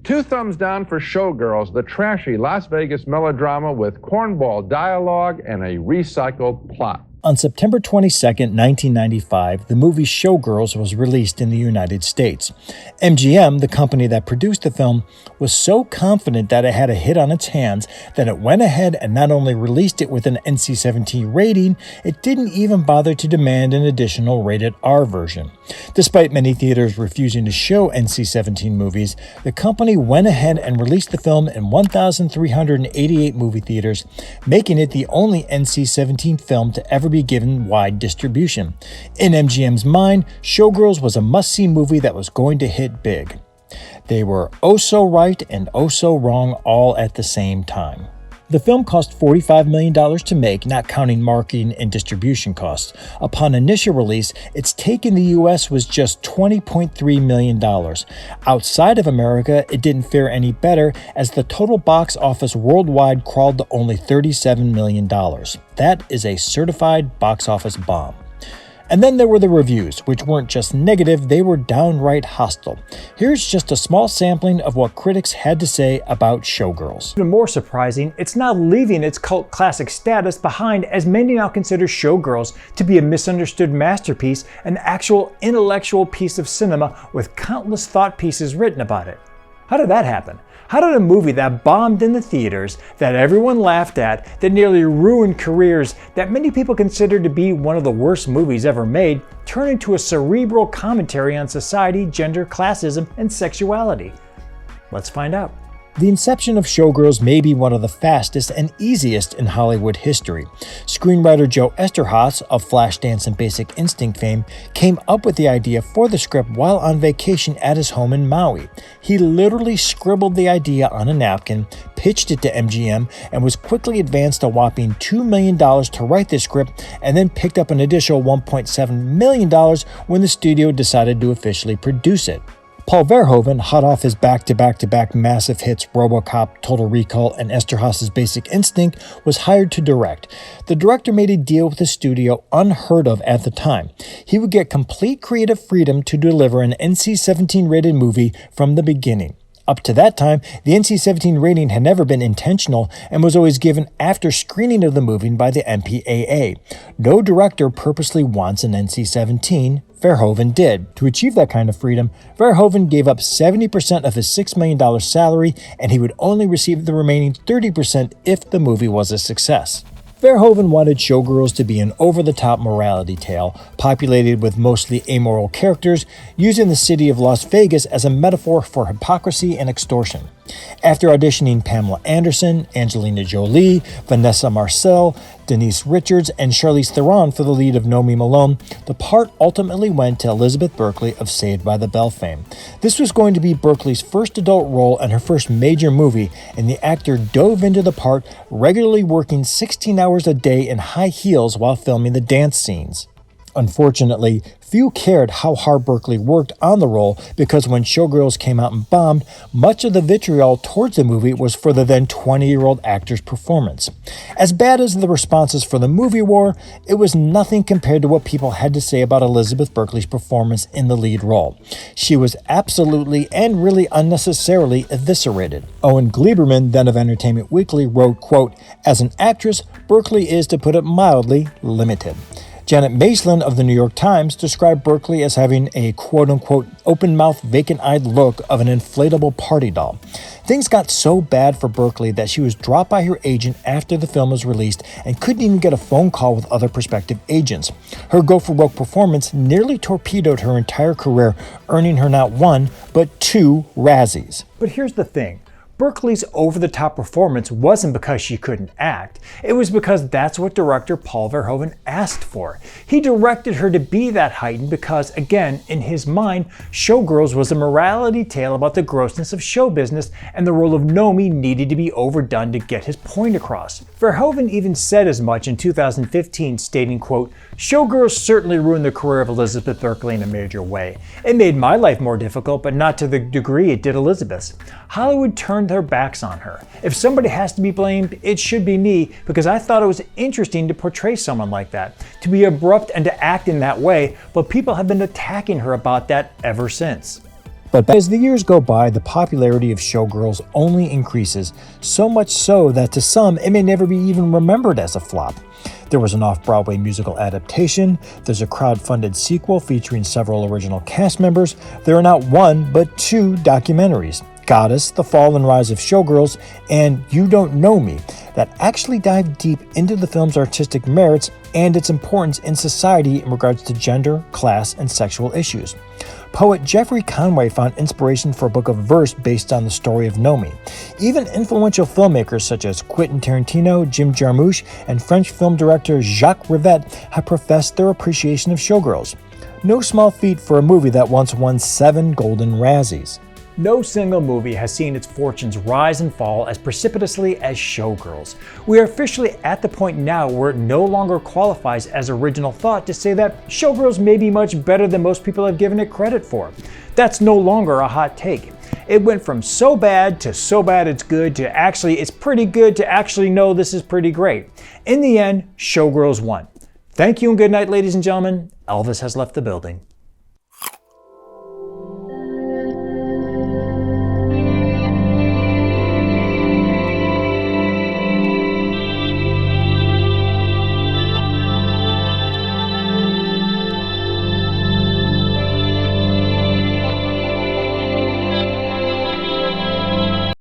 2 thumbs down for Showgirls, the trashy Las Vegas melodrama with cornball dialogue and a recycled plot. On September 22, 1995, the movie Showgirls was released in the United States. MGM, the company that produced the film, was so confident that it had a hit on its hands that it went ahead and not only released it with an NC-17 rating, it didn't even bother to demand an additional rated R version. Despite many theaters refusing to show NC-17 movies, the company went ahead and released the film in 1,388 movie theaters, making it the only NC-17 film to ever be given wide distribution. In MGM's mind, Showgirls was a must-see movie that was going to hit big. They were oh so right and oh so wrong all at the same time. The film cost $45 million to make, not counting marketing and distribution costs. Upon initial release, its take in the US was just $20.3 million. Outside of America, it didn't fare any better, as the total box office worldwide crawled to only $37 million. That is a certified box office bomb. And then there were the reviews, which weren't just negative, they were downright hostile. Here's just a small sampling of what critics had to say about Showgirls. Even more surprising, it's not leaving its cult classic status behind, as many now consider Showgirls to be a misunderstood masterpiece, an actual intellectual piece of cinema with countless thought pieces written about it. How did that happen? How did a movie that bombed in the theaters, that everyone laughed at, that nearly ruined careers, that many people consider to be one of the worst movies ever made, turn into a cerebral commentary on society, gender, classism, and sexuality? Let's find out. The inception of Showgirls may be one of the fastest and easiest in Hollywood history. Screenwriter Joe Eszterhas of Flashdance and Basic Instinct fame came up with the idea for the script while on vacation at his home in Maui. He literally scribbled the idea on a napkin, pitched it to MGM, and was quickly advanced a whopping $2 million to write the script, and then picked up an additional $1.7 million when the studio decided to officially produce it. Paul Verhoeven, hot off his back-to-back-to-back massive hits RoboCop, Total Recall, and Eszterhas's Basic Instinct, was hired to direct. The director made a deal with the studio unheard of at the time. He would get complete creative freedom to deliver an NC-17 rated movie from the beginning. Up to that time, the NC-17 rating had never been intentional and was always given after screening of the movie by the MPAA. No director purposely wants an NC-17. Verhoeven did. To achieve that kind of freedom, Verhoeven gave up 70% of his $6 million salary, and he would only receive the remaining 30% if the movie was a success. Verhoeven wanted Showgirls to be an over-the-top morality tale, populated with mostly amoral characters, using the city of Las Vegas as a metaphor for hypocrisy and extortion. After auditioning Pamela Anderson, Angelina Jolie, Vanessa Marcel, Denise Richards, and Charlize Theron for the lead of No Me Malone, the part ultimately went to Elizabeth Berkeley of Saved by the Bell fame. This was going to be Berkeley's first adult role and her first major movie, and the actor dove into the part, regularly working 16 hours a day in high heels while filming the dance scenes. Unfortunately, few cared how hard Berkeley worked on the role, because when Showgirls came out and bombed, much of the vitriol towards the movie was for the then 20-year-old actor's performance. As bad as the responses for the movie were, it was nothing compared to what people had to say about Elizabeth Berkeley's performance in the lead role. She was absolutely and really unnecessarily eviscerated. Owen Gleiberman, then of Entertainment Weekly, wrote, quote, "As an actress, Berkeley is, to put it mildly, limited." Janet Maslin of the New York Times described Berkeley as having a quote-unquote open-mouthed, vacant-eyed look of an inflatable party doll. Things got so bad for Berkeley that she was dropped by her agent after the film was released and couldn't even get a phone call with other prospective agents. Her go-for-broke performance nearly torpedoed her entire career, earning her not one, but 2 Razzies. But here's the thing. Berkeley's over-the-top performance wasn't because she couldn't act. It was because that's what director Paul Verhoeven asked for. He directed her to be that heightened because, again, in his mind, Showgirls was a morality tale about the grossness of show business, and the role of Nomi needed to be overdone to get his point across. Verhoeven even said as much in 2015, stating, quote, "Showgirls certainly ruined the career of Elizabeth Berkeley in a major way. It made my life more difficult, but not to the degree it did Elizabeth's. Hollywood turned their backs on her. If somebody has to be blamed, it should be me, because I thought it was interesting to portray someone like that, to be abrupt and to act in that way, but people have been attacking her about that ever since." But as the years go by, the popularity of Showgirls only increases, so much so that to some, it may never be even remembered as a flop. There was an off-Broadway musical adaptation, there's a crowd-funded sequel featuring several original cast members, there are not one, but two documentaries, Goddess, The Fall and Rise of Showgirls, and You Don't Know Me, that actually dive deep into the film's artistic merits and its importance in society in regards to gender, class, and sexual issues. Poet Jeffrey Conway found inspiration for a book of verse based on the story of Know Me. Even influential filmmakers such as Quentin Tarantino, Jim Jarmusch, and French film director Jacques Rivette have professed their appreciation of Showgirls. No small feat for a movie that once won 7 Golden Razzies. No single movie has seen its fortunes rise and fall as precipitously as Showgirls. We are officially at the point now where it no longer qualifies as original thought to say that Showgirls may be much better than most people have given it credit for. That's no longer a hot take. It went from so bad to so bad it's good to actually it's pretty good to actually no, this is pretty great. In the end, Showgirls won. Thank you and good night, ladies and gentlemen. Elvis has left the building.